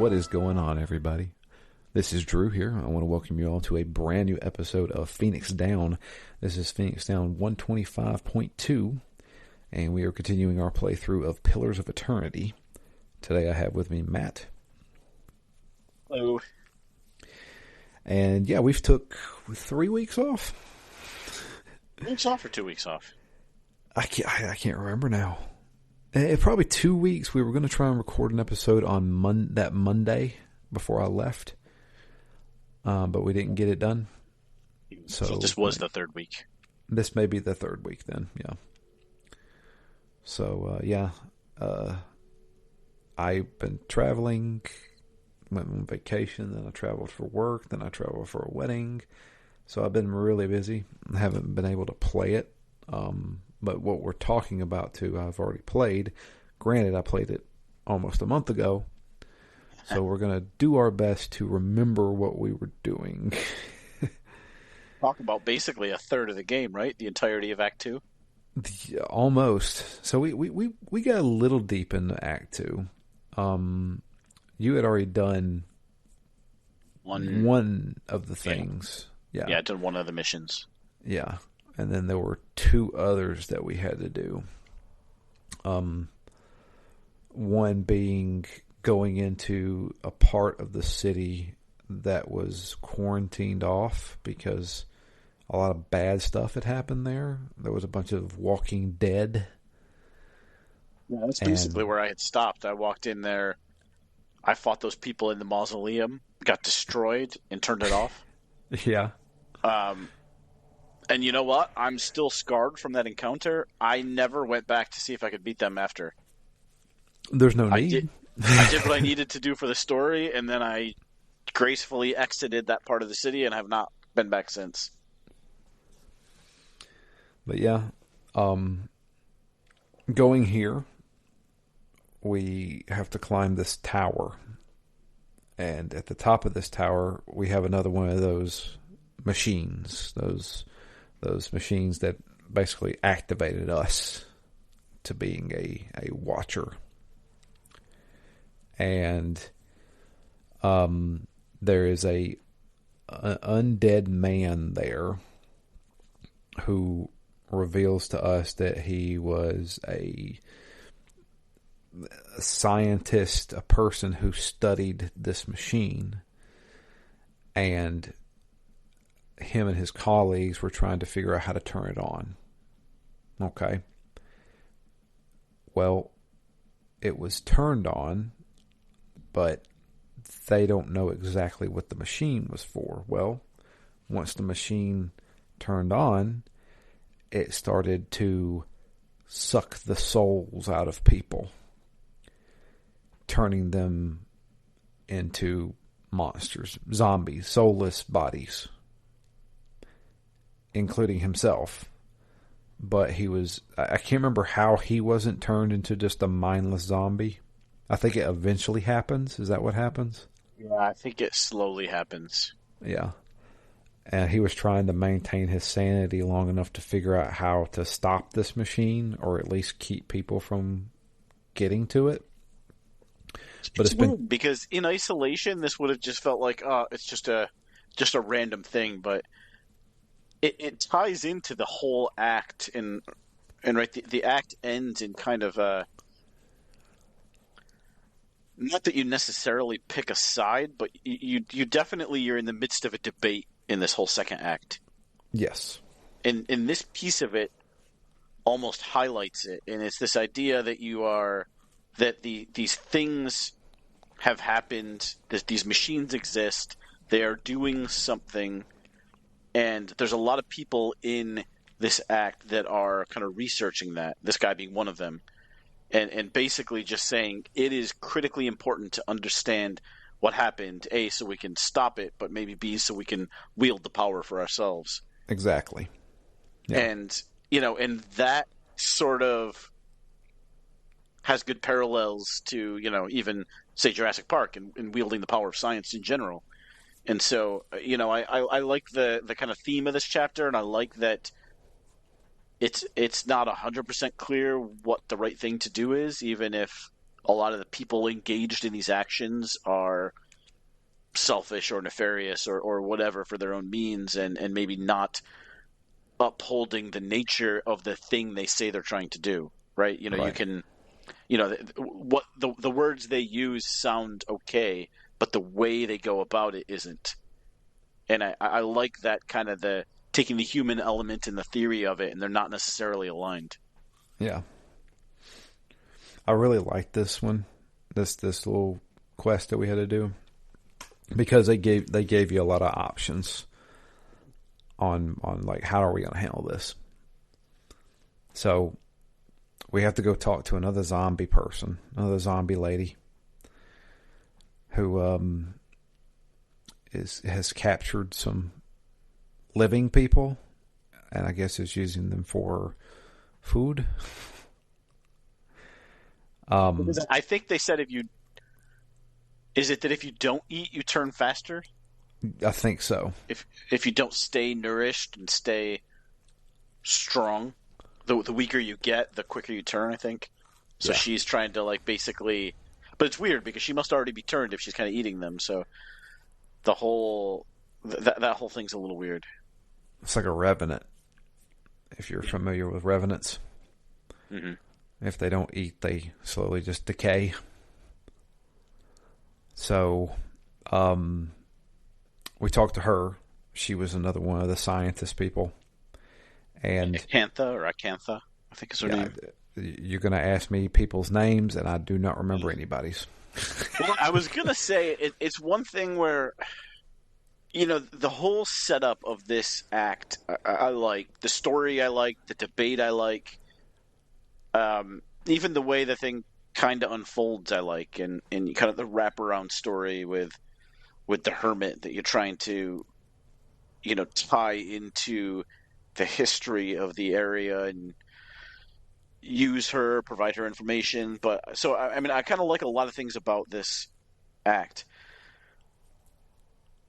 What is going on, everybody? This is Drew here. I want to welcome you all to a brand new episode of Phoenix Down. This is Phoenix Down 125.2, and we are continuing our playthrough of Pillars of Eternity. Today I have with me Matt. Hello. And yeah, we've took 3 weeks off. Weeks off or 2 weeks off? I can't remember now. Probably 2 weeks. We were going to try and record an episode on that Monday before I left, but we didn't get it done. So this was the third week. This may be the third week then, yeah. So, I've been traveling, went on vacation, then I traveled for work, then I traveled for a wedding. So I've been really busy. I haven't been able to play it. But what we're talking about, too, I've already played. Granted, I played it almost a month ago. So we're going to do our best to remember what we were doing. Talk about basically a third of the game, right? The entirety of Act 2? Almost. So we got a little deep into Act 2. You had already done one of the things. Yeah, I did one of the missions. Yeah. And then there were 2 others that we had to do. One being going into a part of the city that was quarantined off because a lot of bad stuff had happened there. There was a bunch of Walking Dead. Yeah, that's basically where I had stopped. I walked in there. I fought those people in the mausoleum, got destroyed, and turned it off. Yeah. And you know what? I'm still scarred from that encounter. I never went back to see if I could beat them after. There's no need. I did what I needed to do for the story, and then I gracefully exited that part of the city and have not been back since. But yeah, going here, we have to climb this tower. And at the top of this tower, we have another one of those machines, those machines that basically activated us to being a watcher. And there is an undead man there who reveals to us that he was a scientist, a person who studied this machine, and him and his colleagues were trying to figure out how to turn it on. Okay. Well, it was turned on, but they don't know exactly what the machine was for. Well, once the machine turned on, it started to suck the souls out of people, turning them into monsters, zombies, soulless bodies, including himself. But I can't remember how he wasn't turned into just a mindless zombie. I think it eventually happens. Is that what happens? Yeah, I think it slowly happens. Yeah. And he was trying to maintain his sanity long enough to figure out how to stop this machine, or at least keep people from getting to it. But it's been, because in isolation, this would have just felt like, it's just a random thing, but it ties into the whole act, and right, the act ends in kind of a, not that you necessarily pick a side, but you definitely, you're in the midst of a debate in this whole second act. Yes. And this piece of it almost highlights it, and it's this idea that these things have happened, these machines exist, they are doing something, and there's a lot of people in this act that are kind of researching that, this guy being one of them, and basically just saying it is critically important to understand what happened, A, so we can stop it, but maybe B, so we can wield the power for ourselves. Exactly. Yeah. And, and that sort of has good parallels to, even, say, Jurassic Park and wielding the power of science in general. And so, I like the kind of theme of this chapter, and I like that it's not 100% clear what the right thing to do is, even if a lot of the people engaged in these actions are selfish or nefarious or whatever for their own means, and maybe not upholding the nature of the thing they say they're trying to do. Right? You Right. can, what the words they use sound okay, but the way they go about it isn't. And I like that kind of the taking the human element and the theory of it, and they're not necessarily aligned. Yeah. I really like this one, this little quest that we had to do, because they gave you a lot of options on like how are we going to handle this. So we have to go talk to another zombie person, another zombie lady who has captured some living people, and I guess is using them for food. I think they said is it that if you don't eat, you turn faster? I think so. If you don't stay nourished and stay strong, the weaker you get, the quicker you turn, I think. So Yeah, she's trying to like basically, but it's weird because she must already be turned if she's kind of eating them. So the whole that whole thing's a little weird. it's like a revenant. If you're familiar with revenants, Hmm. if they don't eat, they slowly just decay. So, we talked to her. She was another one of the scientist people, and Acantha or Acantha, I think is her yeah, name. you're going to ask me people's names, and I do not remember anybody's. Well, I was gonna say it's one thing where the whole setup of this act I like the story, I like the debate, I like even the way the thing kind of unfolds, I like, and kind of the wraparound story with the hermit that you're trying to tie into the history of the area and use her, provide her information. But so I mean, I kind of like a lot of things about this act.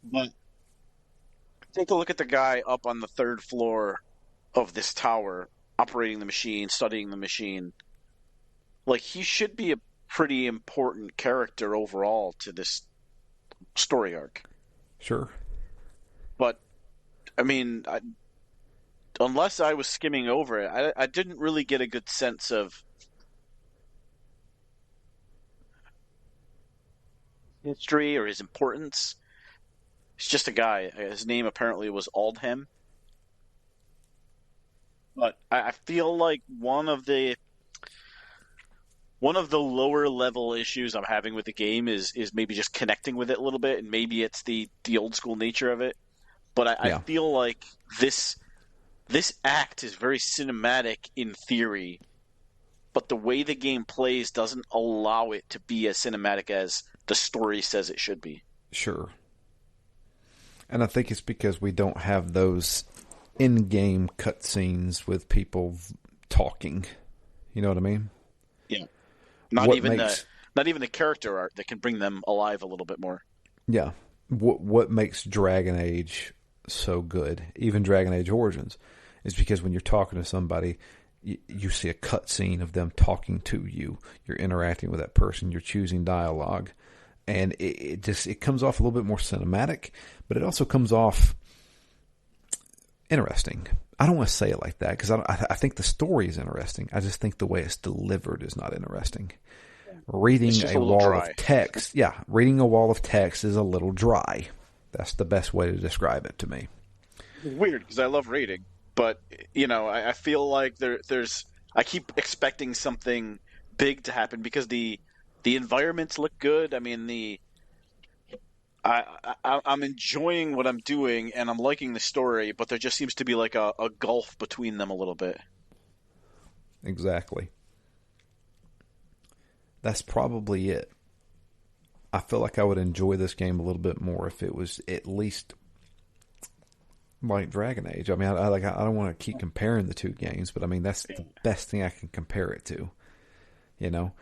But take a look at the guy up on the third floor of this tower, operating the machine, studying the machine. Like he should be a pretty important character overall to this story arc. Sure. But I mean, unless I was skimming over it, I didn't really get a good sense of history or his importance. He's just a guy. His name apparently was Aldham. But I feel like one of the lower level issues I'm having with the game is maybe just connecting with it a little bit, and maybe it's the old school nature of it. But I Yeah. feel like this act is very cinematic in theory, but the way the game plays doesn't allow it to be as cinematic as the story says it should be. Sure. And I think it's because we don't have those in-game cutscenes with people talking. You know what I mean? Yeah. Not What even the makes not even the character art that can bring them alive a little bit more. yeah, what makes Dragon Age so good, even Dragon Age Origins, is because when you're talking to somebody, you see a cutscene of them talking to you. You're interacting with that person. You're choosing dialogue, and it comes off a little bit more cinematic, but it also comes off interesting. I don't want to say it like that because I think the story is interesting. I just think the way it's delivered is not interesting. It's Reading just a a little wall dry. of text, yeah, reading a wall of text is a little dry. That's the best way to describe it to me. Weird because I love reading, but I feel like there's I keep expecting something big to happen because the environments look good. I mean I'm enjoying what I'm doing and I'm liking the story, but there just seems to be like a gulf between them a little bit. Exactly. That's probably it. I feel like I would enjoy this game a little bit more if it was at least like Dragon Age. I mean, I don't want to keep comparing the two games, but I mean that's the best thing I can compare it to. You know,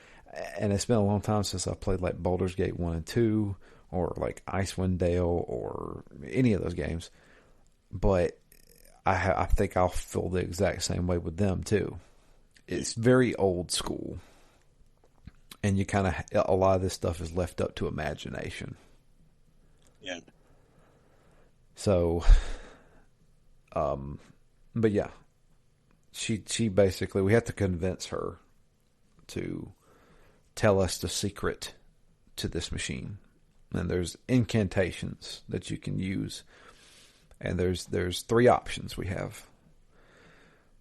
and it's been a long time since I've played like Baldur's Gate 1 and 2 or like Icewind Dale or any of those games. But I think I'll feel the exact same way with them too. It's very old school. and you kind of a lot of this stuff is left up to imagination. Yeah. So, but yeah, she basically, we have to convince her to tell us the secret to this machine. And there's incantations that you can use, and there's three options we have.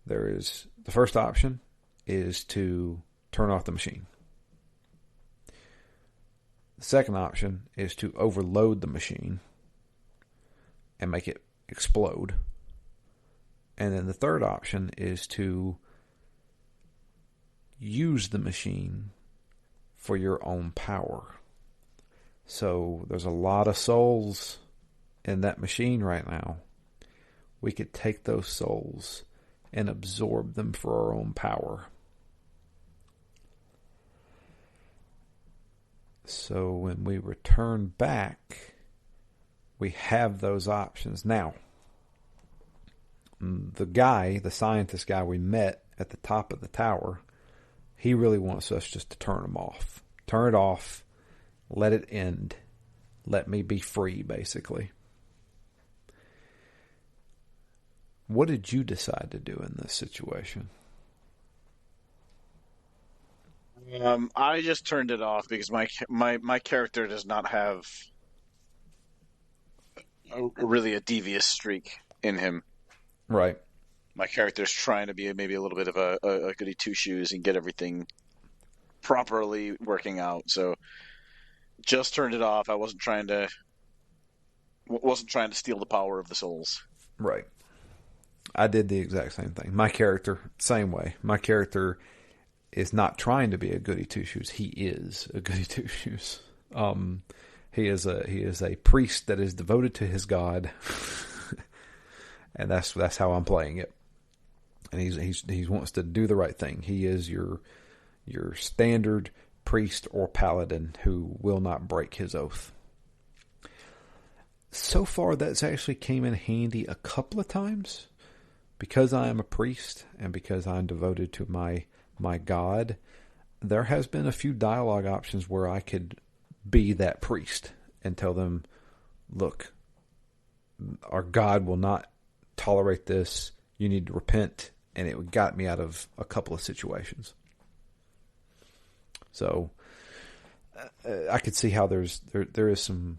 There is the first option is to turn off the machine. The second option is to overload the machine and make it explode. And then the third option is to use the machine for your own power. So there's a lot of souls in that machine right now. We could take those souls and absorb them for our own power. So when we return back, we have those options. Now, the scientist guy we met at the top of the tower, he really wants us just to turn them off. Turn it off. Let it end. Let me be free, basically. What did you decide to do in this situation? I just turned it off because my character does not have really a devious streak in him. Right. My character's trying to be maybe a little bit of a goody two shoes and get everything properly working out. So just turned it off. I wasn't trying to steal the power of the souls. Right. I did the exact same thing. My character, same way. My character is not trying to be a goody two shoes. He is a goody two shoes. He is a priest that is devoted to his god, and that's how I'm playing it. And he wants to do the right thing. He is your standard priest or paladin who will not break his oath. So far, that's actually came in handy a couple of times. Because I am a priest and because I'm devoted to my God, there has been a few dialogue options where I could be that priest and tell them, look, our God will not tolerate this. You need to repent. And it got me out of a couple of situations. So I could see how there is some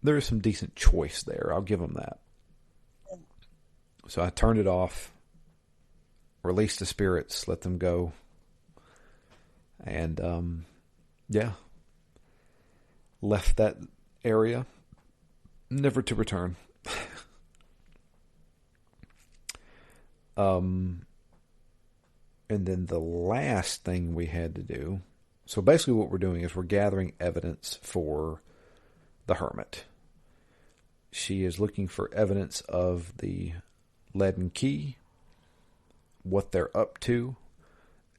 decent choice there. I'll give them that. So I turned it off, released the spirits, let them go, and left that area, never to return. And then the last thing we had to do, so basically what we're doing is we're gathering evidence for the hermit. She is looking for evidence of the leaden key, what they're up to,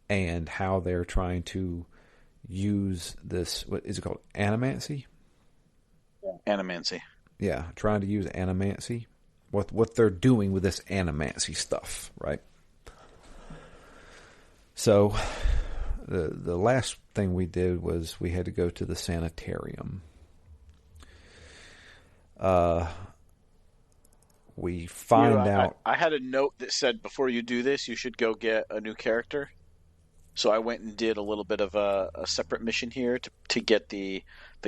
and how they're trying to use this, what is it called, animancy? Animancy. Yeah, trying to use animancy. What they're doing with this animancy stuff, right? So the last thing we did was we had to go to the sanitarium. We find out. I had a note that said before you do this, you should go get a new character. So I went and did a little bit of a separate mission here to get the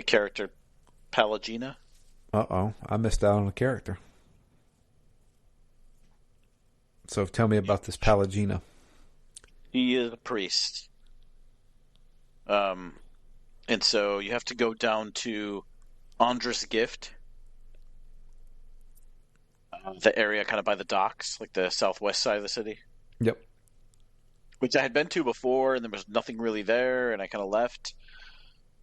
character Palagina. Uh-oh, I missed out on a character. So tell me about this Palagina. He is a priest. And so you have to go down to Andra's Gift, the area kind of by the docks, like the southwest side of the city. Yep. Which I had been to before, and there was nothing really there, and I kind of left.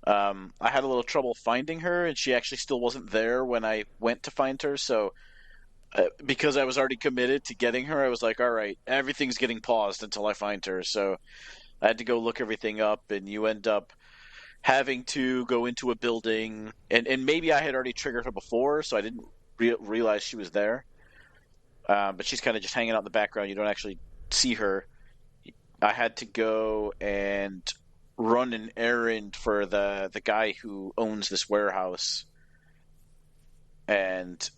I had a little trouble finding her, and she actually still wasn't there when I went to find her. So, because I was already committed to getting her, I was like, all right, everything's getting paused until I find her. So I had to go look everything up, and you end up having to go into a building. And maybe I had already triggered her before, so I didn't realize she was there. But she's kind of just hanging out in the background. You don't actually see her. I had to go and run an errand for the guy who owns this warehouse, and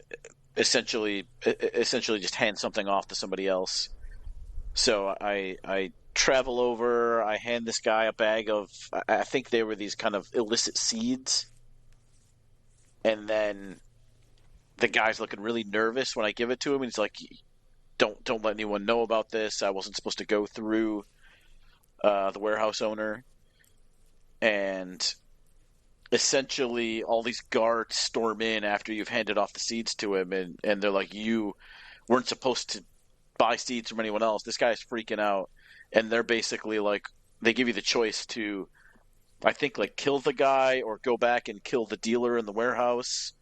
essentially just hand something off to somebody else. So I travel over. I hand this guy a bag of, I think they were these kind of illicit seeds, and then the guy's looking really nervous when I give it to him, and he's like, "Don't let anyone know about this. I wasn't supposed to go through the warehouse owner." And essentially, all these guards storm in after you've handed off the seeds to him, and they're like, "You weren't supposed to buy seeds from anyone else." This guy's freaking out, and they're basically like, they give you the choice to, I think, like kill the guy or go back and kill the dealer in the warehouse,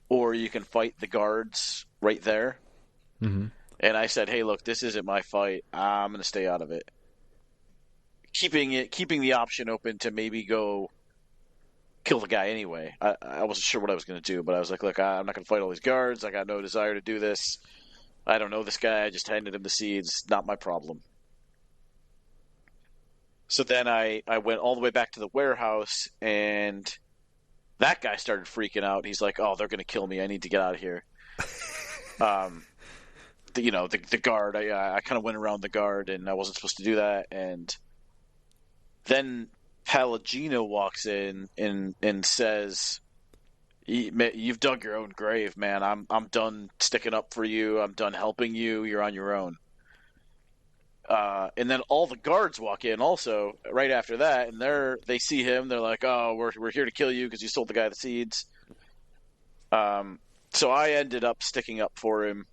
or you can fight the guards right there. Mm-hmm. And I said, "Hey, look, this isn't my fight. I'm going to stay out of it." Keeping the option open to maybe go kill the guy anyway. I wasn't sure what I was going to do, but I was like, "Look, I'm not going to fight all these guards. I got no desire to do this. I don't know this guy. I just handed him the seeds. Not my problem." So then I went all the way back to the warehouse, and that guy started freaking out. He's like, "Oh, they're going to kill me. I need to get out of here." Um, the guard. I kind of went around the guard, and I wasn't supposed to do that. And then Palagino walks in and says, "You've dug your own grave, man. I'm done sticking up for you. I'm done helping you. You're on your own." And then all the guards walk in also right after that, and they see him. They're like, "Oh, we're here to kill you because you sold the guy the seeds." So I ended up sticking up for him.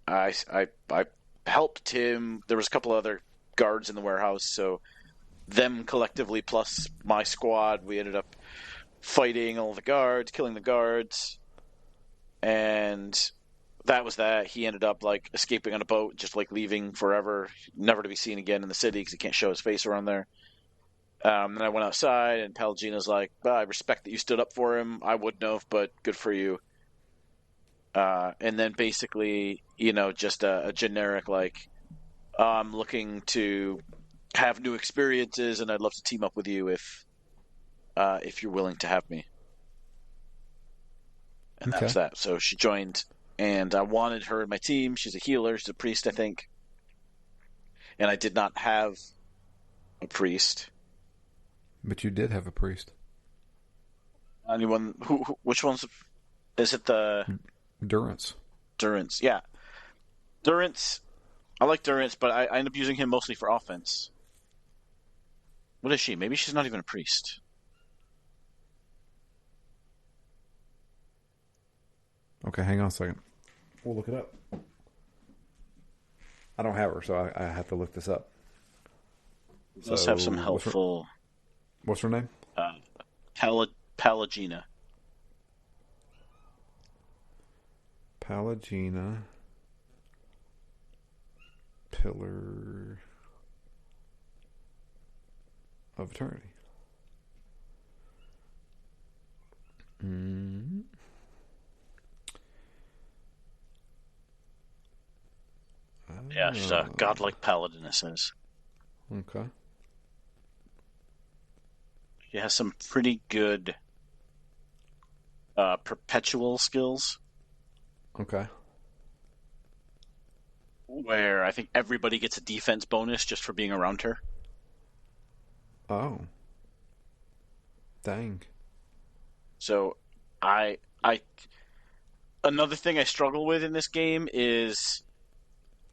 I helped him. There was a couple other guards in the warehouse, so them collectively plus my squad, we ended up fighting all the guards, killing the guards, and that was that. He ended up like escaping on a boat, just like leaving forever, never to be seen again in the city because he can't show his face around there. Then I went outside, and Palagino's like, "Well, I respect that you stood up for him. I wouldn't have, but good for you." And then basically, just a generic like, "I'm looking to have new experiences, and I'd love to team up with you if you're willing to have me." And that was Okay. that. So she joined, and I wanted her in my team. She's a healer. She's a priest, I think. And I did not have a priest. But you did have a priest. Anyone? Which one's? Is it the Durance. Durance? Yeah, Durance. I like Durance, but I end up using him mostly for offense. What is she? Maybe she's not even a priest. Okay, hang on a second. We'll look it up. I don't have her, so I have to look this up. Let's have some helpful. What's her name? Uh, Palagina. Palagina. Pillar of Eternity. Mm-hmm. Yeah, she's a godlike paladin, it says. Okay. She has some pretty good perpetual skills. Okay. Where I think everybody gets a defense bonus just for being around her. Oh. Dang. So another thing I struggle with in this game is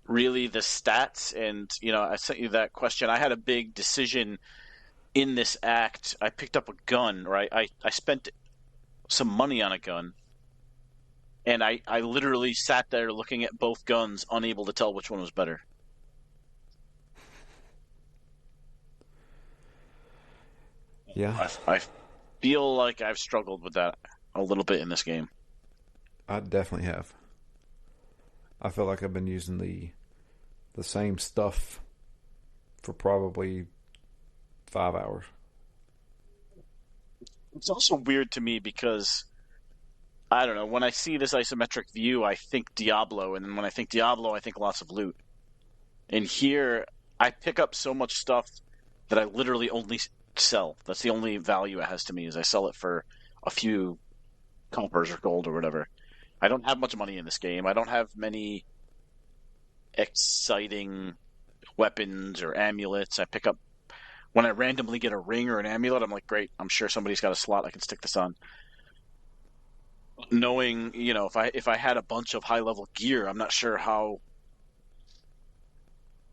really the stats. And, I sent you that question. I had a big decision in this act. I picked up a gun, right? I spent some money on a gun. And I literally sat there looking at both guns, unable to tell which one was better. Yeah. I feel like I've struggled with that a little bit in this game. I definitely have. I feel like I've been using the same stuff for probably 5 hours. It's also weird to me because, I don't know, when I see this isometric view, I think Diablo, and then when I think Diablo, I think lots of loot. And here, I pick up so much stuff that I literally only sell. That's the only value it has to me is I sell it for a few coppers or gold or whatever. I don't have much money in this game. I don't have many exciting weapons or amulets. I pick up when I randomly get a ring or an amulet. I'm like, great. I'm sure somebody's got a slot I can stick this on. Knowing, if I had a bunch of high level gear, I'm not sure how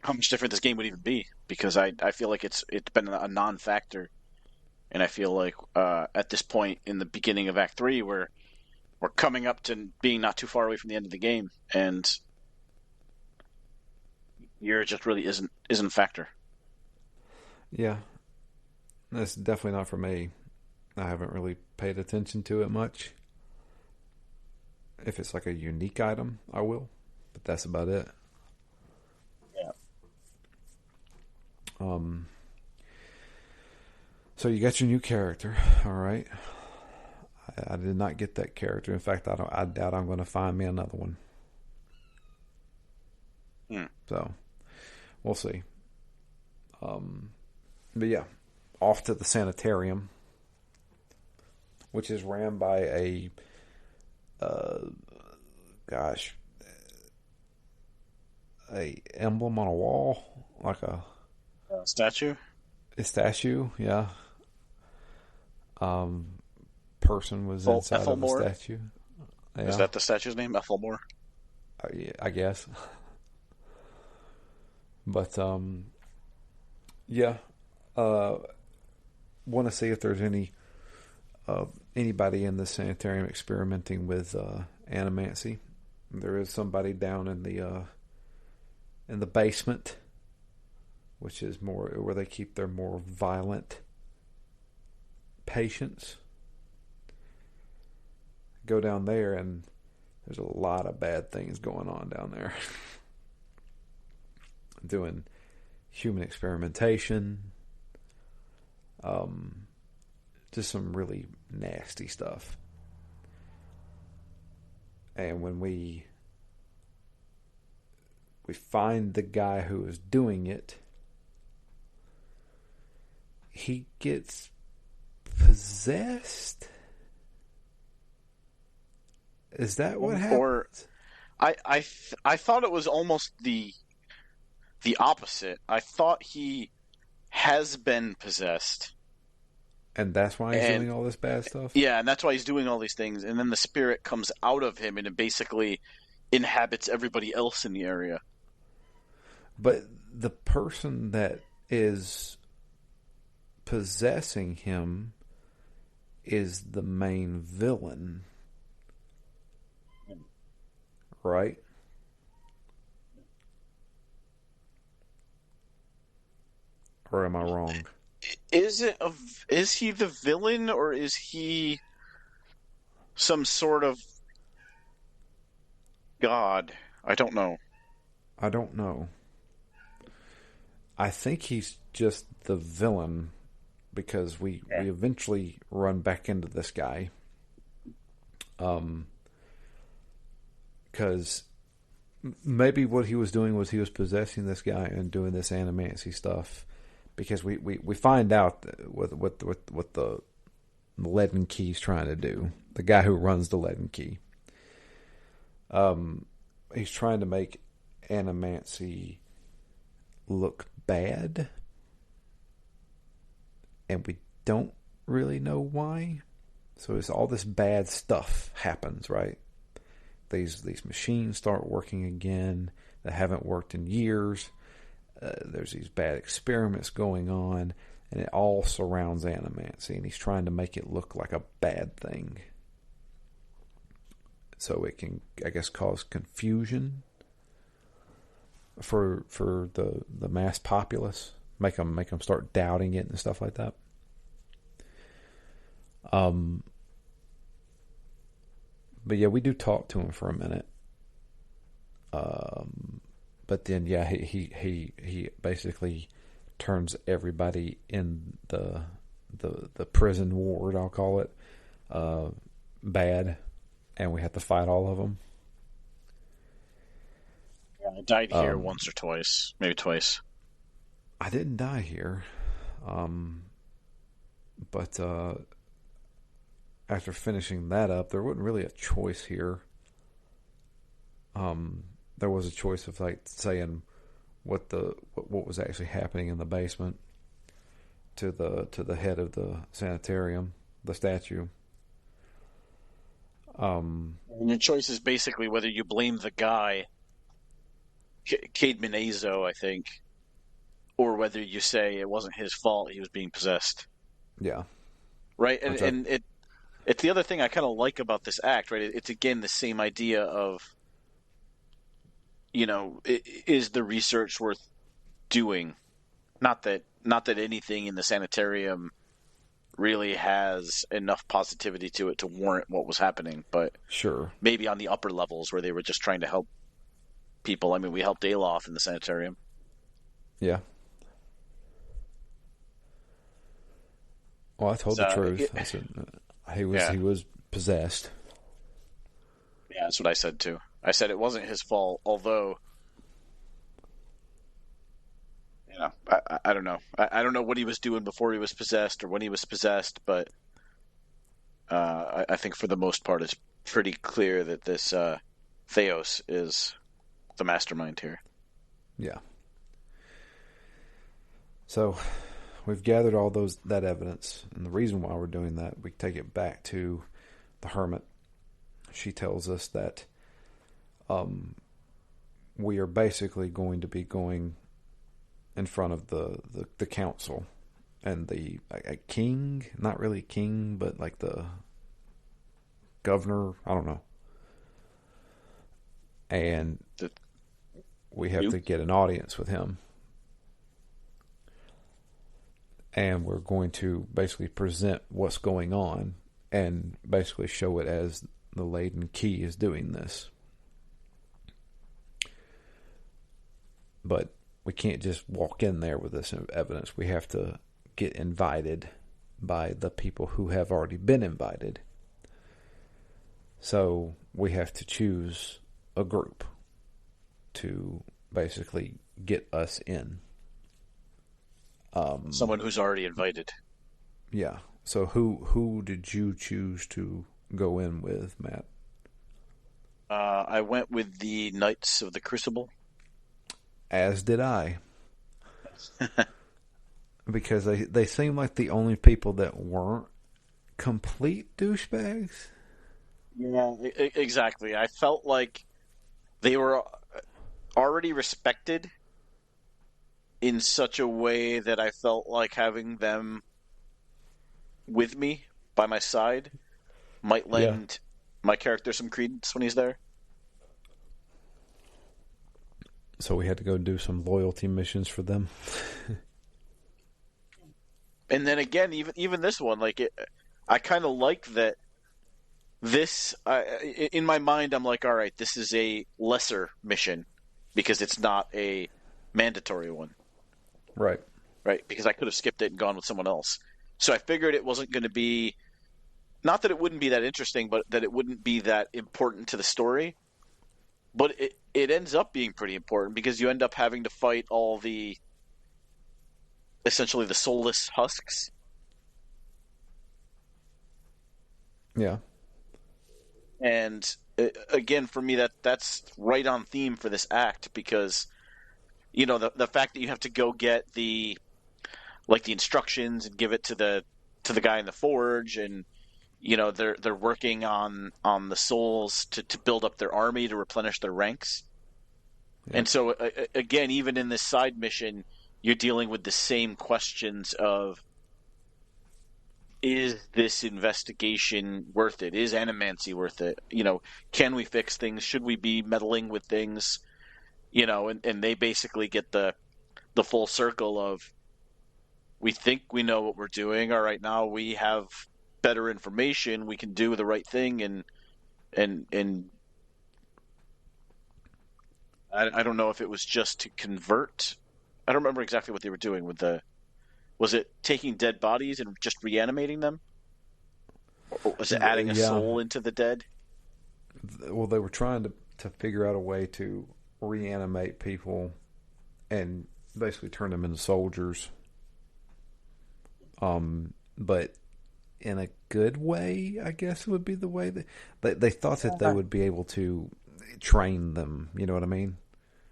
much different this game would even be because I feel like it's been a non factor, and I feel like at this point in the beginning of Act 3, we're coming up to being not too far away from the end of the game, and gear just really isn't a factor. Yeah, that's definitely not for me. I haven't really paid attention to it much. If it's like a unique item, I will, but that's about it. Yeah. Um, so you got your new character, all right? I did not get that character. In fact, I doubt I'm going to find me another one. Hmm. So we'll see. But yeah, off to the sanitarium, which is ran by uh, gosh, a emblem on a wall, like Statue? a statue. Yeah. Person was inside of the Ethelmore? statue. Is Yeah, that the statue's name? Ethelmore? I guess. But yeah. Uh, Want to see if there's anybody in the sanitarium experimenting with animancy. There is somebody down in the basement, which is more where they keep their more violent patients. Go down there, and there's a lot of bad things going on down there. Doing human experimentation, just some really nasty stuff. And when we find the guy who is doing it, he gets possessed. Is that what Or happens? I thought it was almost the opposite. I thought he has been possessed, And that's why he's and doing all this bad stuff? yeah, and that's why he's doing all these things. And then the spirit comes out of him, and it basically inhabits everybody else in the area. But the person that is possessing him is the main villain, right? Or am I wrong? Is it a, is he the villain or is he some sort of god? I don't know. I don't know. I think he's just the villain because Yeah. we eventually run back into this guy. Because maybe what he was doing was he was possessing this guy and doing this animancy stuff. Because we find out what the Leaden Key's trying to do. The guy who runs the Leaden Key. He's trying to make animancy look bad, and we don't really know why. So it's all this bad stuff happens, right? These machines start working again that haven't worked in years. There's these bad experiments going on, and it all surrounds animancy, and he's trying to make it look like a bad thing. So it can, I guess, cause confusion for the mass populace, make them start doubting it and stuff like that. But yeah, we do talk to him for a minute. But then yeah, he basically turns everybody in the prison ward, I'll call it, bad, and we have to fight all of them. Yeah, I died here once or twice, maybe twice. I didn't die here. Um, But after finishing that up, there wasn't really a choice here. There was a choice of like saying what was actually happening in the basement to the head of the sanitarium, the statue. And your choice is basically whether you blame the guy, Cade Minezo, I think, or whether you say it wasn't his fault, he was being possessed. Yeah, Right? And which I it's the other thing I kind of like about this act, right? It's again the same idea of, is the research worth doing? Not that anything in the sanitarium really has enough positivity to it to warrant what was happening, but sure. maybe on the upper levels where they were just trying to help people. I mean, we helped Alof in the sanitarium. Yeah. Well, I told the So, truth. I said he was yeah, he was possessed. yeah, that's what I said too. I said it wasn't his fault, although, I don't know. I don't know what he was doing before he was possessed or when he was possessed, but I think for the most part, it's pretty clear that this Theos is the mastermind here. Yeah. So we've gathered all that evidence, and the reason why we're doing that, we take it back to the hermit. She tells us that we are basically going to be going in front of the council and the a king, not really king, but like the governor. I don't know. And The we have to Duke? get an audience with him. And we're going to basically present what's going on and basically show it as the Leyden Key is doing this. But we can't just walk in there with this evidence. We have to get invited by the people who have already been invited. So we have to choose a group to basically get us in. Someone who's already invited. Yeah. So who did you choose to go in with, Matt? I went with the Knights of the Crucible. As did I. Because they seem like the only people that weren't complete douchebags. Yeah, exactly. I felt like they were already respected in such a way that I felt like having them with me by my side might Yeah. lend my character some credence when he's there. So we had to go do some loyalty missions for them. And then again, even this one, I kind of like that. In my mind, I'm like, all right, this is a lesser mission because it's not a mandatory one, Right. right? Because I could have skipped it and gone with someone else. So I figured it wasn't going to be, not that it wouldn't be that interesting, but that it wouldn't be that important to the story. But it ends up being pretty important because you end up having to fight all the, essentially the soulless husks. Yeah. And again, for me, that's right on theme for this act because the fact that you have to go get the instructions and give it to the guy in the forge, and they're working on the souls to build up their army to replenish their ranks. Yeah. And so again, even in this side mission, you're dealing with the same questions of, is this investigation worth it? Is animancy worth it? Can we fix things? Should we be meddling with things? And they basically get the full circle of, we think we know what we're doing. All right, now we have better information. We can do the right thing, and I don't know if it was just to convert. I don't remember exactly what they were doing with the. Was it taking dead bodies and just reanimating them? Or was it adding a Yeah. soul into the dead? Well, they were trying to figure out a way to reanimate people and basically turn them into soldiers. but in a good way, I guess would be the way that they thought that they would be able to train them. You know what I mean?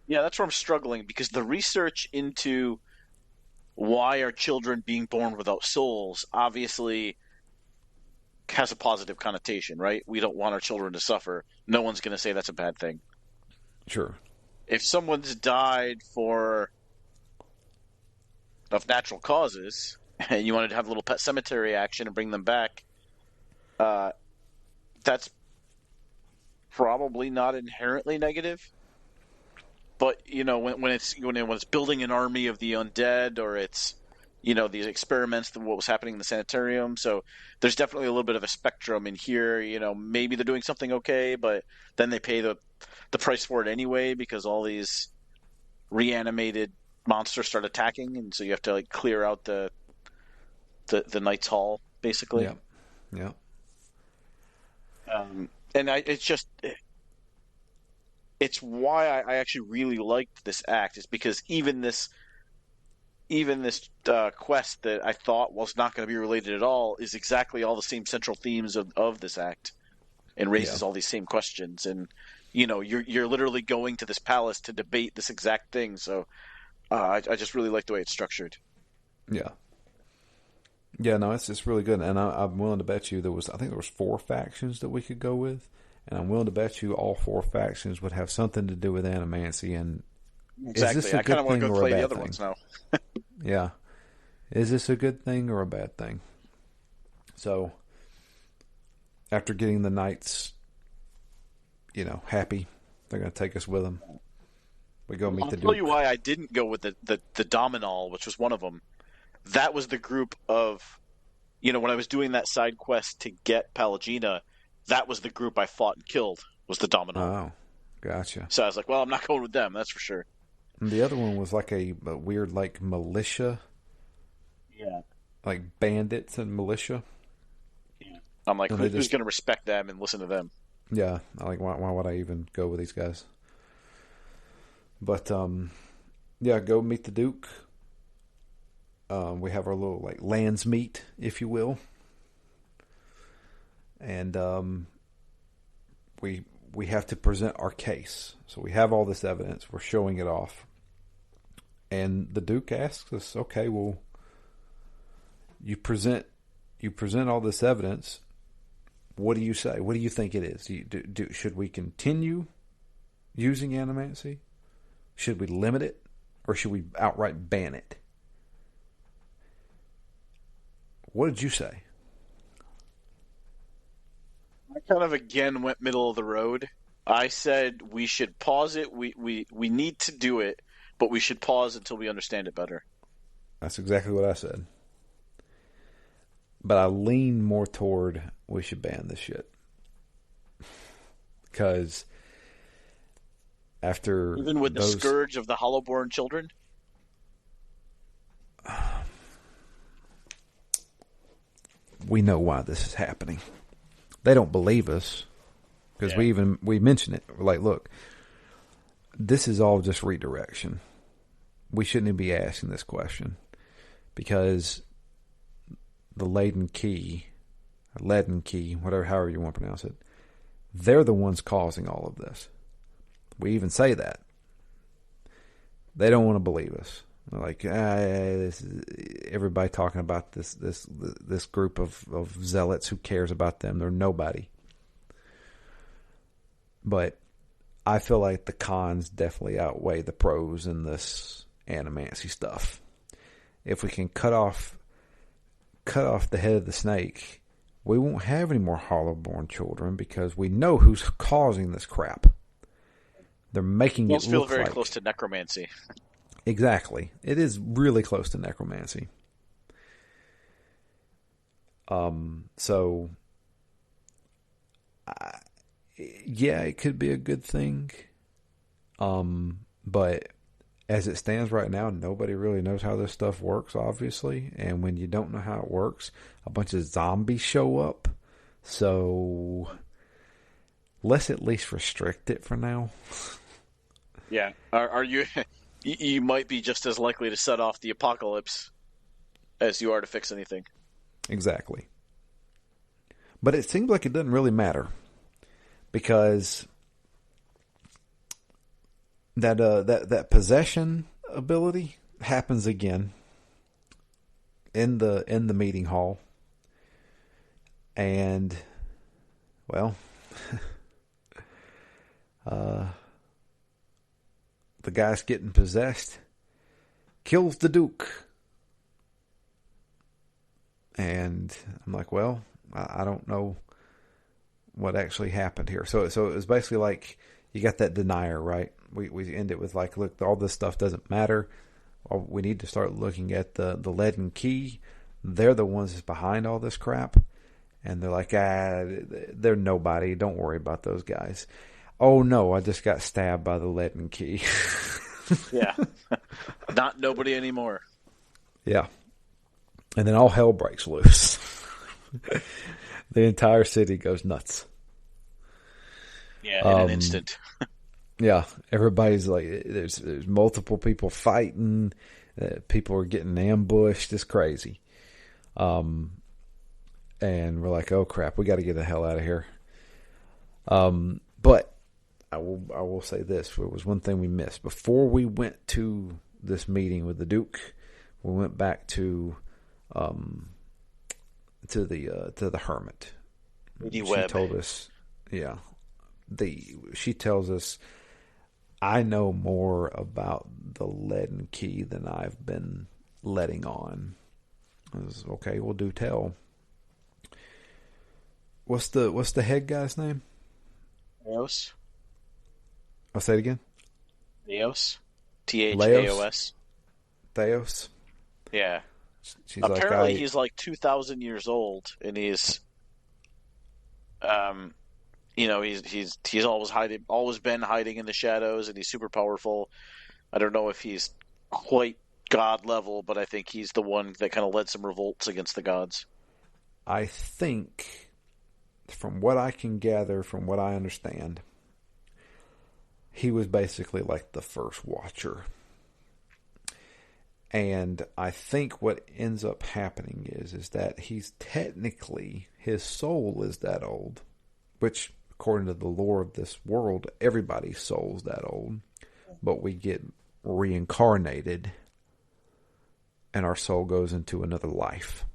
Yeah, that's where I'm struggling because the research into why are children being born without souls obviously has a positive connotation, right? We don't want our children to suffer. No one's going to say that's a bad thing. Sure. If someone's died for of natural causes and you wanted to have a little pet cemetery action and bring them back, uh, that's probably not inherently negative. But when it's building an army of the undead, or it's these experiments, what was happening in the sanitarium. So there's definitely a little bit of a spectrum in here. Maybe they're doing something okay, but then they pay the price for it anyway because all these reanimated monsters start attacking, and so you have to like clear out the Knight's Hall basically. Yeah. Yeah. And it's why I actually really liked this act is because even this quest that I thought was not going to be related at all is exactly all the same central themes of this act and Yeah. raises all these same questions. And you're literally going to this palace to debate this exact thing. So I just really like the way it's structured. Yeah. Yeah, no, it's really good, and I'm willing to bet you I think there was 4 factions that we could go with, and I'm willing to bet you all 4 factions would have something to do with animancy. And is this Exactly. a I kind good of want to thing go or a play the bad other thing? ones now. Yeah, is this a good thing or a bad thing? So after getting the knights, happy, they're going to take us with them. We go meet I'll the tell you Duke. why I didn't go with the Dominal, which was one of them. That was the group of when I was doing that side quest to get Pallegina, that was the group I fought and killed, was the Dominal. Oh, gotcha. So I was like, well, I'm not going with them, that's for sure. And the other one was like a weird like militia, Yeah. like bandits and militia. Yeah. I'm like, And they who's just going to respect them and listen to them? Yeah, like why would I even go with these guys? But yeah, go meet the Duke. We have our little like lands meet, if you will, and we have to present our case. So we have all this evidence. We're showing it off, and the Duke asks us, "Okay, well, you present all this evidence. What do you say? What do you think it is? Should we continue using animancy? Should we limit it, or should we outright ban it?" What did you say? I kind of again went middle of the road. I said we should pause it. We need to do it, but we should pause until we understand it better. That's exactly what I said. But I lean more toward we should ban this shit. Because after Even with the those, scourge of the Hollowborn children? we know why this is happening. They don't believe us because Yeah. we mention it. We're like, look, this is all just redirection. We shouldn't even be asking this question because the leaden key, whatever, however you want to pronounce it, they're the ones causing all of this. We even say that. They don't want to believe us. They're like, this is, everybody talking about this group of zealots. Who cares about them? They're nobody. But I feel like the cons definitely outweigh the pros in this animancy stuff. If we can cut off the head of the snake, we won't have any more Hollowborn children because we know who's causing this crap. They're making Those it feel look very like close to necromancy. exactly. It is really close to necromancy. So, yeah, it could be a good thing. But as it stands right now, nobody really knows how this stuff works, obviously. And when you don't know how it works, a bunch of zombies show up. So let's at least restrict it for now. Yeah. Are you? You might be just as likely to set off the apocalypse as you are to fix anything. Exactly. But it seems like it doesn't really matter because that possession ability happens again in the meeting hall, and well, uh, the guy's getting possessed kills the Duke, and I'm like, well, I don't know what actually happened here. So it was basically like you got that denier, right? We end it with like, look, all this stuff doesn't matter. We need to start looking at the lead and key. They're the ones that's behind all this crap. And they're like, they're nobody. Don't worry about those guys. Oh no, I just got stabbed by the lead and key. Yeah. Not nobody anymore. Yeah. And then all hell breaks loose. The entire city goes nuts. Yeah, in an instant. Yeah, everybody's like, there's multiple people fighting. People are getting ambushed. It's crazy. And we're like, oh crap, we got to get the hell out of here. But I will say this: there was one thing we missed before we went to this meeting with the Duke. We went back to the hermit. Lady She Webb. told us, yeah. She tells us, I know more about the lead and key than I've been letting on. I was, okay, well, do tell. What's the head guy's name? Theos. I'll say it again. Theos. Theos. Theos. Yeah. She's Apparently like, he's like 2,000 years old, and he's, he's always been hiding in the shadows, and he's super powerful. I don't know if he's quite god level, but I think he's the one that kind of led some revolts against the gods. I think, from what I can gather, from what I understand, he was basically like the first Watcher. And I think what ends up happening is that he's technically, his soul is that old, which according to the lore of this world, everybody's soul's that old. But we get reincarnated and our soul goes into another life.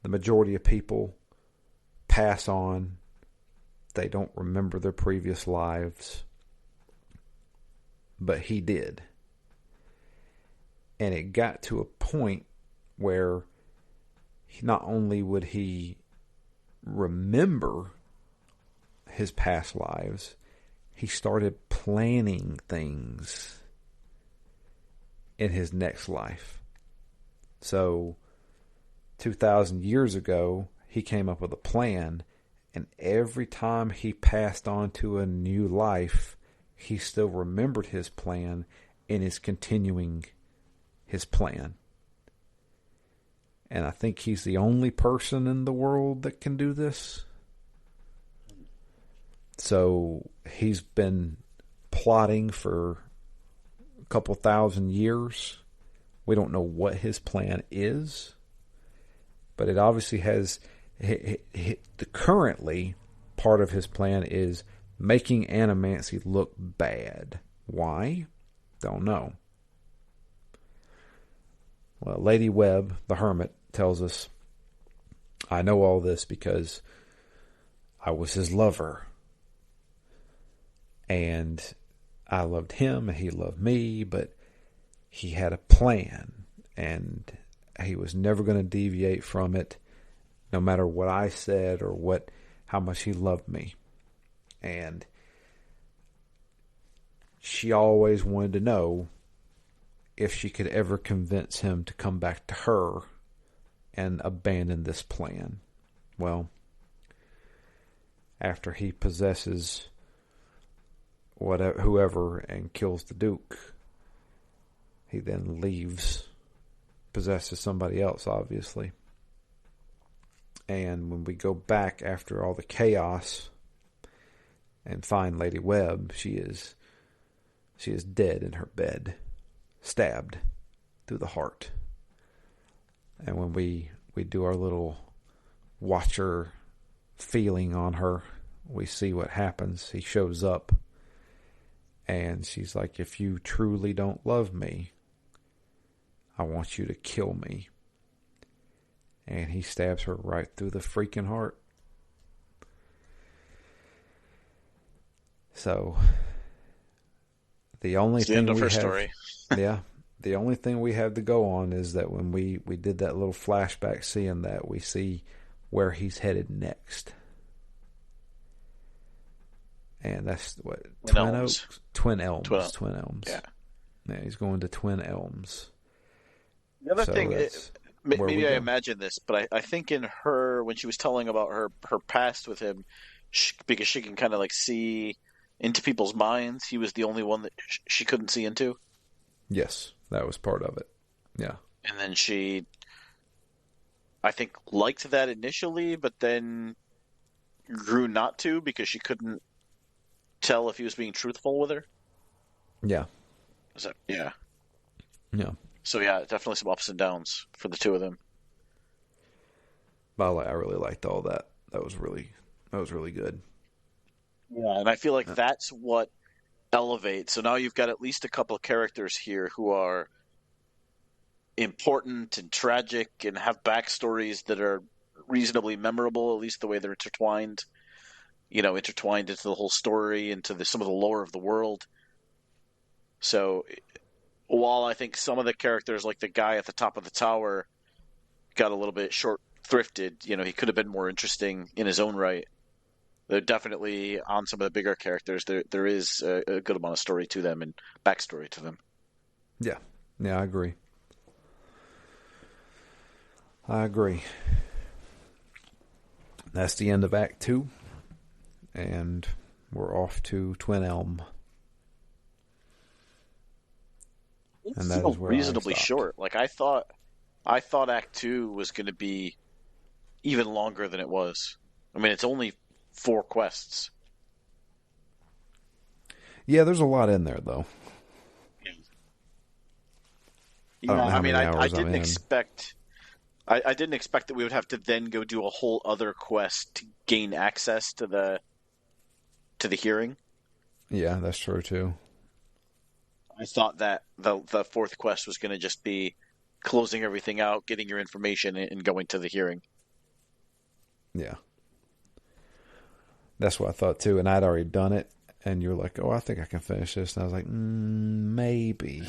The majority of people pass on. They don't remember their previous lives. But he did. And it got to a point where not only would he remember his past lives, he started planning things in his next life. So 2,000 years ago, he came up with a plan, and every time he passed on to a new life, he still remembered his plan and is continuing his plan. And I think he's the only person in the world that can do this. So he's been plotting for a couple thousand years. We don't know what his plan is, but it obviously has. Currently, part of his plan is making animancy look bad. Why? Don't know. Well, Lady Webb, the hermit, tells us, I know all this because I was his lover. And I loved him and he loved me, but he had a plan and he was never going to deviate from it, no matter what I said or how much he loved me. And she always wanted to know if she could ever convince him to come back to her and abandon this plan. Well, after he possesses whoever and kills the Duke, he then leaves, possesses somebody else, obviously. And when we go back after all the chaos and find Lady Webb, she is dead in her bed, stabbed through the heart. And when we we do our little watcher feeling on her. We see what happens. He shows up, and she's like, if you truly don't love me, I want you to kill me. And he stabs her right through the freaking heart. So, the only It's the thing end of we her have, story. yeah, the only thing we have to go on is that when we did that little flashback seeing that, we see where he's headed next. And that's what, Twin Elms. Oaks? Twin Elms. Twin, Twin Elms. yeah. Yeah, he's going to Twin Elms. The other So thing, that's where we maybe I go. imagine this, but I think in her, when she was telling about her past with him, because she can kind of like see into people's minds, he was the only one that she couldn't see into. Yes, that was part of it. Yeah. And then she, I think, liked that initially, but then grew not to because she couldn't tell if he was being truthful with her. Yeah. Is that, yeah. Yeah. So yeah, definitely some ups and downs for the two of them. But I really liked all that. That was really good. Yeah, and I feel like that's what elevates. So now you've got at least a couple of characters here who are important and tragic and have backstories that are reasonably memorable, at least the way they're intertwined. Intertwined into the whole story, into some of the lore of the world. So while I think some of the characters, like the guy at the top of the tower, got a little bit short thrifted, he could have been more interesting in his own right. They're definitely on some of the bigger characters. There is a good amount of story to them and backstory to them. Yeah. Yeah, I agree. That's the end of Act 2. And we're off to Twin Elm. And that is where reasonably I stopped. short. Like I thought Act 2 was going to be even longer than it was. I mean, it's only 4 quests. Yeah, there's a lot in there, though. I don't know how many hours I I'm didn't in. expect. I didn't expect that we would have to then go do a whole other quest to gain access to the hearing. Yeah, that's true, too. I thought that the 4th quest was going to just be closing everything out, getting your information, and going to the hearing. Yeah. That's what I thought, too. And I'd already done it. And you were like, oh, I think I can finish this. And I was like, maybe.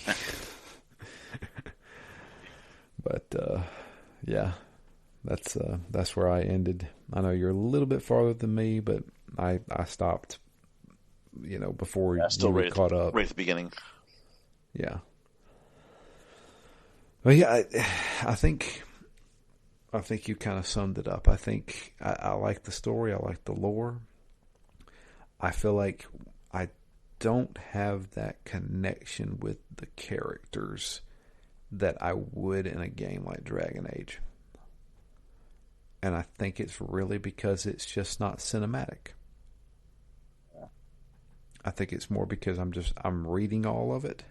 But, yeah, that's where I ended. I know you're a little bit farther than me, but I stopped, before Still we caught up. Right at the beginning. Yeah. Well, yeah, I think you kind of summed it up. I think I like the story. I like the lore. I feel like I don't have that connection with the characters that I would in a game like Dragon Age. And I think it's really because it's just not cinematic. I think it's more because I'm reading all of it.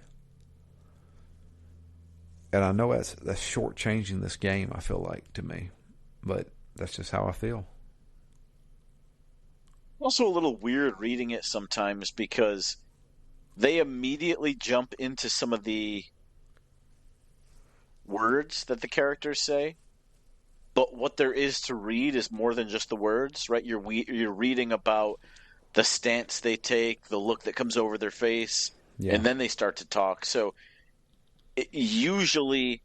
And I know that's shortchanging this game, I feel like, to me. But that's just how I feel. Also a little weird reading it sometimes because they immediately jump into some of the words that the characters say, but what there is to read is more than just the words, right? You're reading about the stance they take, the look that comes over their face, Yeah. and then they start to talk. So usually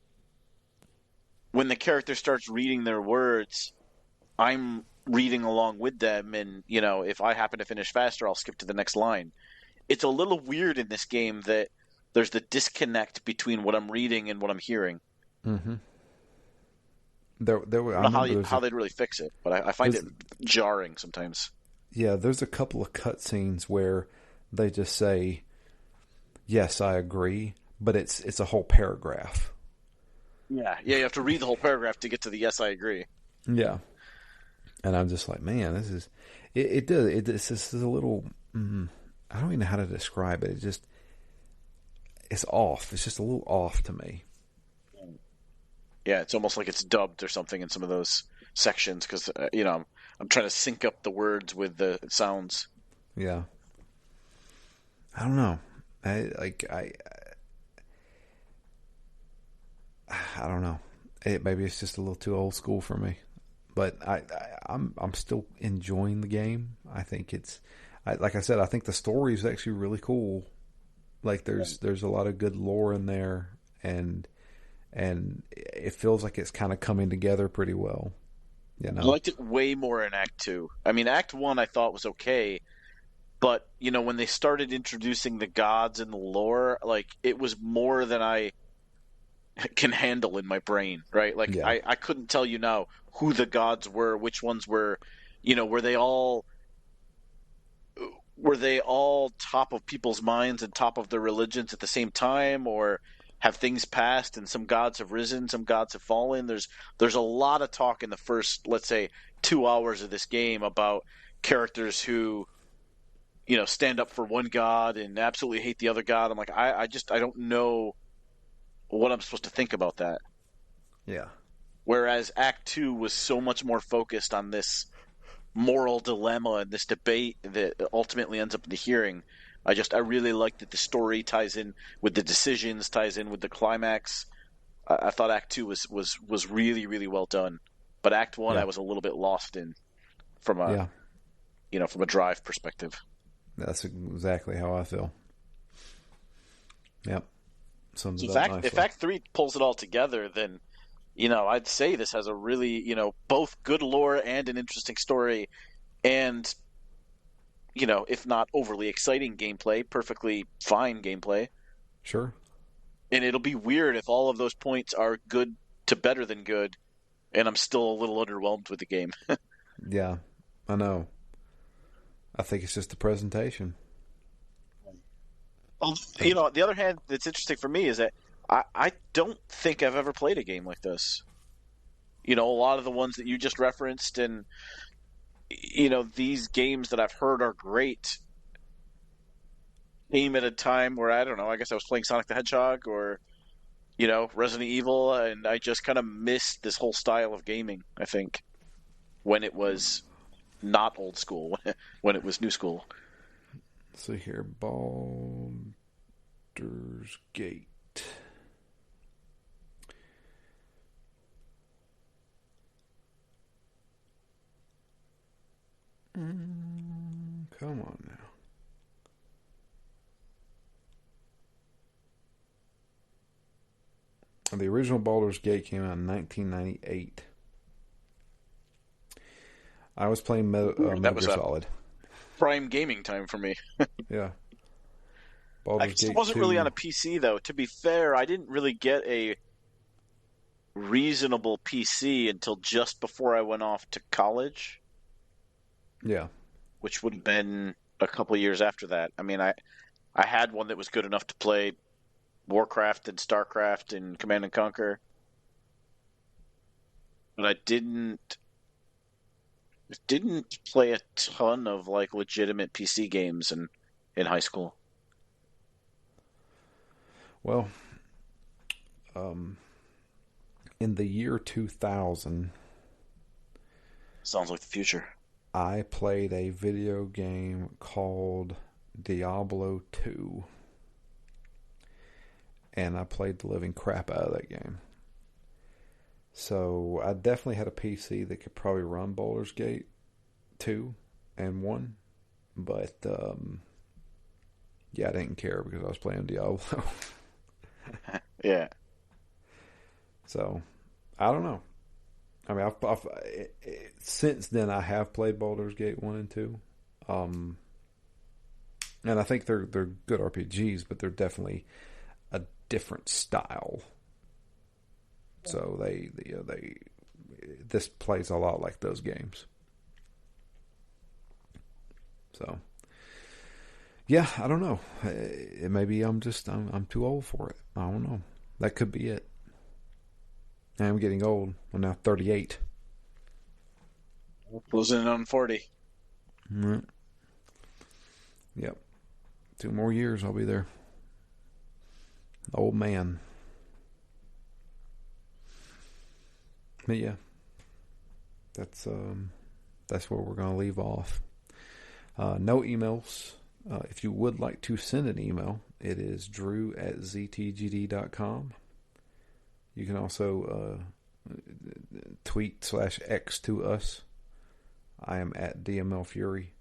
when the character starts reading their words, I'm reading along with them, and if I happen to finish faster, I'll skip to the next line. It's a little weird in this game that there's the disconnect between what I'm reading and what I'm hearing. Mm-hmm. There were, I don't know how they'd really fix it, but I find it jarring sometimes. Yeah, there's a couple of cutscenes where they just say, "Yes, I agree," but it's a whole paragraph. Yeah, you have to read the whole paragraph to get to the "yes, I agree." Yeah, and I'm just like, man, this is it. It's just a little. I don't even know how to describe it. It's off. It's just a little off to me. Yeah, it's almost like it's dubbed or something in some of those sections because I'm trying to sync up the words with the sounds. Yeah. I don't know. I like I don't know. Maybe it's just a little too old school for me. But I'm still enjoying the game. I think like I said, I think the story is actually really cool. Like there's a lot of good lore in there, and it feels like it's kind of coming together pretty well. You I know? liked it way more in Act Two. I mean, Act One I thought was okay, but when they started introducing the gods and the lore, like it was more than I can handle in my brain, right? Like Yeah. I couldn't tell you now who the gods were, which ones were, were they all top of people's minds and top of their religions at the same time, or have things passed and some gods have risen, some gods have fallen? There's a lot of talk in the first, let's say, 2 hours of this game about characters who stand up for one god and absolutely hate the other god. I'm like, I don't know what I'm supposed to think about that. Yeah. Whereas Act Two was so much more focused on this moral dilemma and this debate that ultimately ends up in the hearing. I really like that the story ties in with the decisions, ties in with the climax. I thought Act Two was really really well done, but Act One I Yeah. was a little bit lost in from a Yeah. from a drive perspective. That's exactly how I feel. Yep. Sums So it if up If nicely. Act Three pulls it all together, then I'd say this has a really both good lore and an interesting story, and if not overly exciting gameplay, perfectly fine gameplay. Sure. And it'll be weird if all of those points are good to better than good, and I'm still a little underwhelmed with the game. Yeah. I know. I think it's just the presentation. Well, I think on the other hand, that's interesting for me is that I don't think I've ever played a game like this. A lot of the ones that you just referenced, and these games that I've heard are great, came at a time where I don't know. I guess I was playing Sonic the Hedgehog or Resident Evil, and I just kind of missed this whole style of gaming. I think when it was not old school, when it was new school. see here. Baldur's Gate. Come on now. The original Baldur's Gate came out in 1998. I was playing That Metal was Gear a Solid. prime gaming time for me. Yeah. I Baldur's guess it Gate wasn't really on 2. a PC though. To be fair, I didn't really get a reasonable PC until just before I went off to college, Yeah. which would have been a couple years after that. I mean, I had one that was good enough to play Warcraft and StarCraft and Command and Conquer, but I didn't play a ton of like legitimate PC games in high school. Well, um, in the year 2000, Sounds like the future. I played a video game called Diablo 2. And I played the living crap out of that game. So I definitely had a PC that could probably run Baldur's Gate 2 and 1. But yeah, I didn't care because I was playing Diablo. Yeah. So I don't know. I mean, since then I have played Baldur's Gate 1 and 2. And I think they're good RPGs, but they're definitely a different style. So they this plays a lot like those games. So yeah, I don't know. Maybe I'm too old for it. I don't know. That could be it. I'm getting old. I'm now 38. Closing in on 40. Mm-hmm. Yep. 2 more years, I'll be there. Old man. But yeah, that's where we're going to leave off. No emails. If you would like to send an email, it is drew@ztgd.com. You can also tweet/X to us. I am at DML Fury.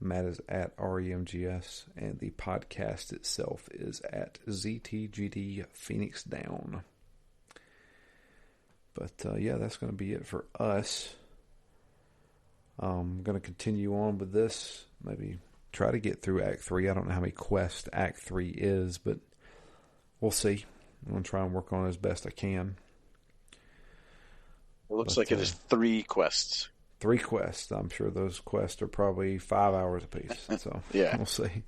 Matt is at REMGS. And the podcast itself is at ZTGD Phoenix Down. But yeah, that's going to be it for us. I'm going to continue on with this. Maybe try to get through Act 3. I don't know how many quests Act 3 is, but we'll see. I'm going to try and work on it as best I can. It looks like it is 3 quests. 3 quests. I'm sure those quests are probably 5 hours apiece. So yeah, we'll see.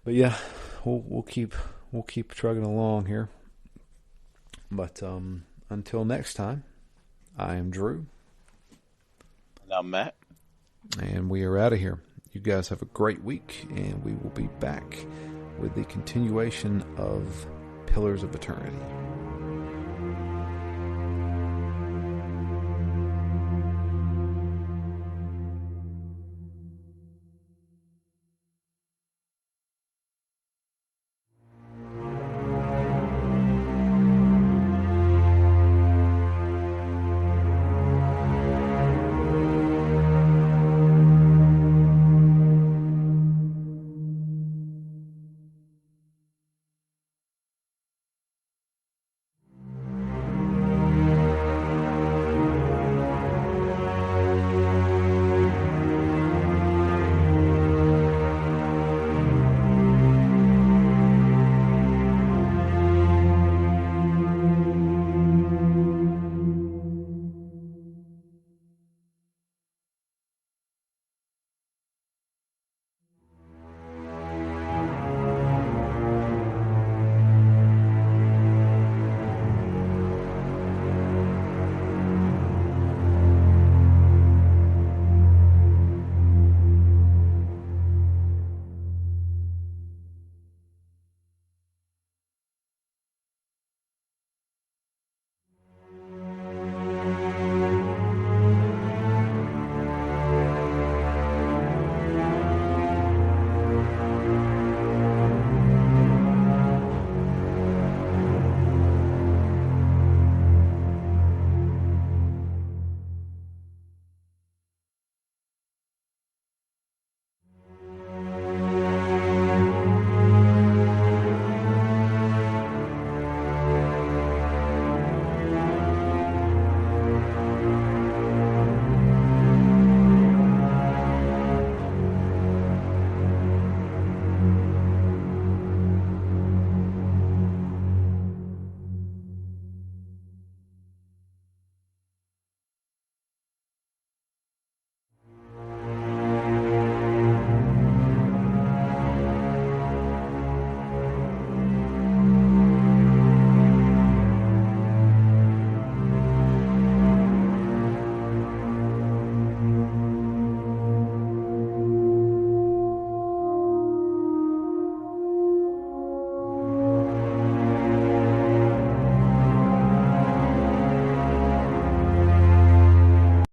But yeah, we'll keep trugging along here. But until next time, I am Drew. And I'm Matt. And we are out of here. You guys have a great week, and we will be back with the continuation of Pillars of Eternity.